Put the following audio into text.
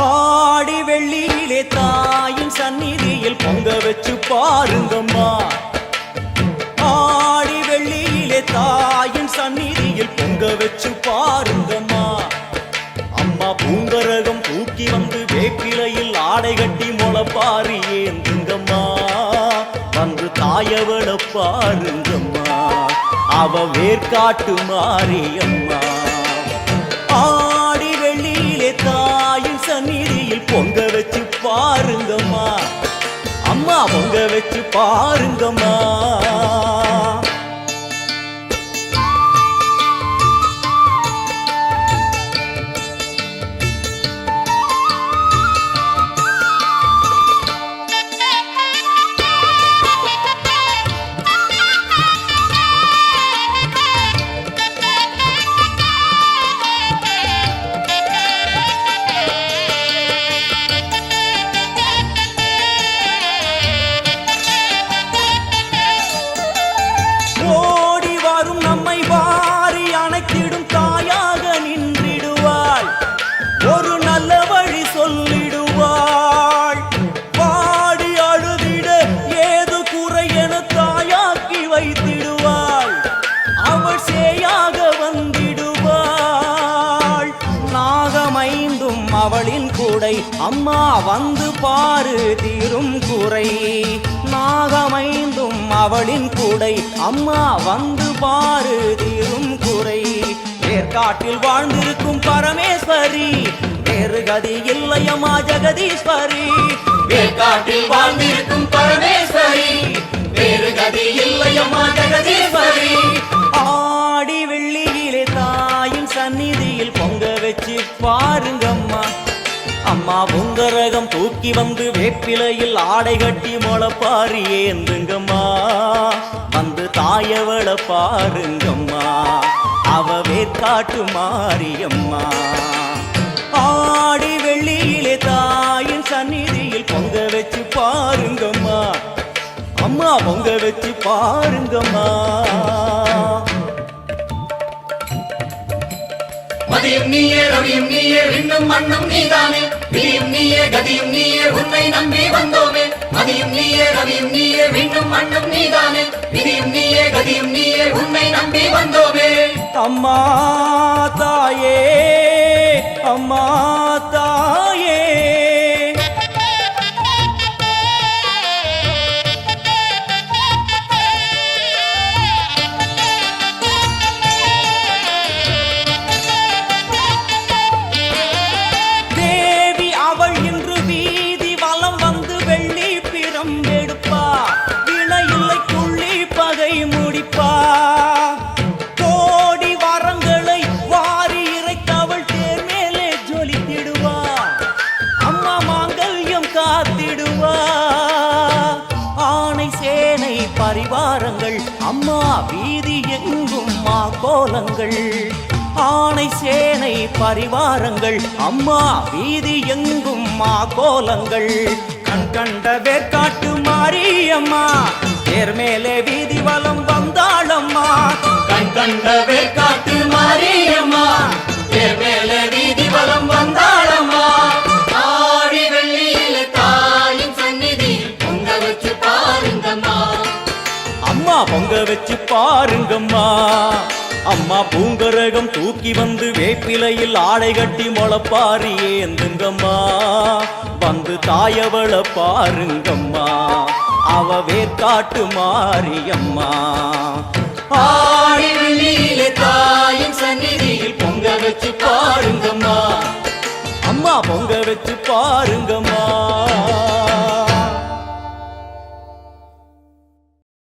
ஆடி வெள்ளியிலே தாயின் சந்நிதியில் பொங்க வச்சு பாருங்கம்மா. ஆடி வெள்ளியிலே தாயின் சந்நிதியில் பொங்க வச்சு பாருங்கம்மா. அம்மா பூங்கரகம் தூக்கி வந்து வேப்பிலையில் ஆடை கட்டி முளைப்பாரி ஏந்துங்கம்மா. வந்து தாயவள பாருங்கம்மா, அவ வேர்காட்டு மாரியம்மா. ஆடி வெள்ளியிலே தாயின் சந்நிதியில் பொங்க வச்சு பாருங்கம்மா. அம்மா பொங்க வச்சு பாருங்கம்மா. ஓடி வரும் நம்மை வாரி அணைத்திடும் தாயாக நின்றிடுவாள். ஒரு நல்ல வழி சொல்லிடுவாள். பாடி அழுதிட ஏது குறை என தாயாக்கி வைத்திடுவாள். அவள் சேயாக வந்திடுவாள். நாகமைந்தும் அவளின் கூடை, அம்மா வந்து பாரு தீரும் குறை. நாகமைந்தும் அவளின் கூடை, அம்மா வந்து பாரு தீரும் குறை. வேர்காட்டில் வாழ்ந்திருக்கும் பரமேஸ்வரி, வேறு கதி இல்லையம்மா ஜெகதீஸ்வரி. வேர்காட்டில் வாழ்ந்திருக்கும் பரமேஸ்வரி, வேறு கதி இல்லையம்மா ஜெகதீஸ்வரி. ஆடி வெள்ளியிலே தாயின் சந்நிதியில் பொங்க வச்சு பாருங்கம்மா. அம்மா பொங்கரகம் தூக்கி வந்து வேப்பிலையில் ஆடை கட்டி முளைப்பாரி ஏந்துங்கம்மா. வந்து தாயவள பாருங்கம்மா, அவ வேர்காட்டு மாரியம்மா. ஆடி வெள்ளியிலே தாயின் சந்நிதியில் பொங்க வச்சு பாருங்கம்மா. அம்மா பொங்க வச்சு பாருங்கம்மா. மதியும் நீயே ரவியும் நீயே விண்ணும் மண்ணும் நீதானே. விதியும் நீயே கதியும் நீயே உன்னை நம்பி வந்தோமே. மதியும் நீயே ரவியும் நீயே விண்ணும் மண்ணும் நீதானே. விதியும் நீயே கதியும் நீயே உன்னை நம்பி வந்தோமே. அம்மா தாயே, அம்மா தாயே, தேவி அவள் இன்று வீதி வலம் வந்து வெள்ளி பிரம்பெடுப்பா. வினையில்லை புள்ளி பகை முடிப்பா. கோடி வரங்களை வாரி இறைத்தவள் தேர் மேலே ஜொலித்திடுவா. அம்மா மாங்கல்யம் காத்திடுவா. ஆணை சேனை பரிவாரங்கள், அம்மா வீதி எங்கும் மா கோலங்கள். ஆணை சேனை பரிவாரங்கள், அம்மா வீதி எங்கும் மா கோலங்கள். கண் கண்ட வேர்காட்டு மாரியம்மா, தேர் மேலே வீதி வலம் வந்தாளம்மா. கண் கண்ட வேர்காட்டு மாரியம்மா, தேர் மேலே வீதி வலம் வந்தாளம்மா. ஆடி வெள்ளியிலே தாயின் சந்நிதியில் பொங்க வச்சு பாருங்கம்மா. அம்மா பொங்க வச்சு பாருங்கம்மா. அம்மா பூங்கரகம் தூக்கி வந்து வேப்பிலையில் ஆடை கட்டி முளைப்பாரி ஏந்துங்கம்மா. வந்து தாயவள பாருங்கம்மா, அவ வேர்காட்டு மாரியம்மா. ஆடி வெள்ளியிலே தாயின் சந்நிதியில் பொங்க வச்சு பாருங்கம்மா. அம்மா பொங்க வச்சு பாருங்கம்மா.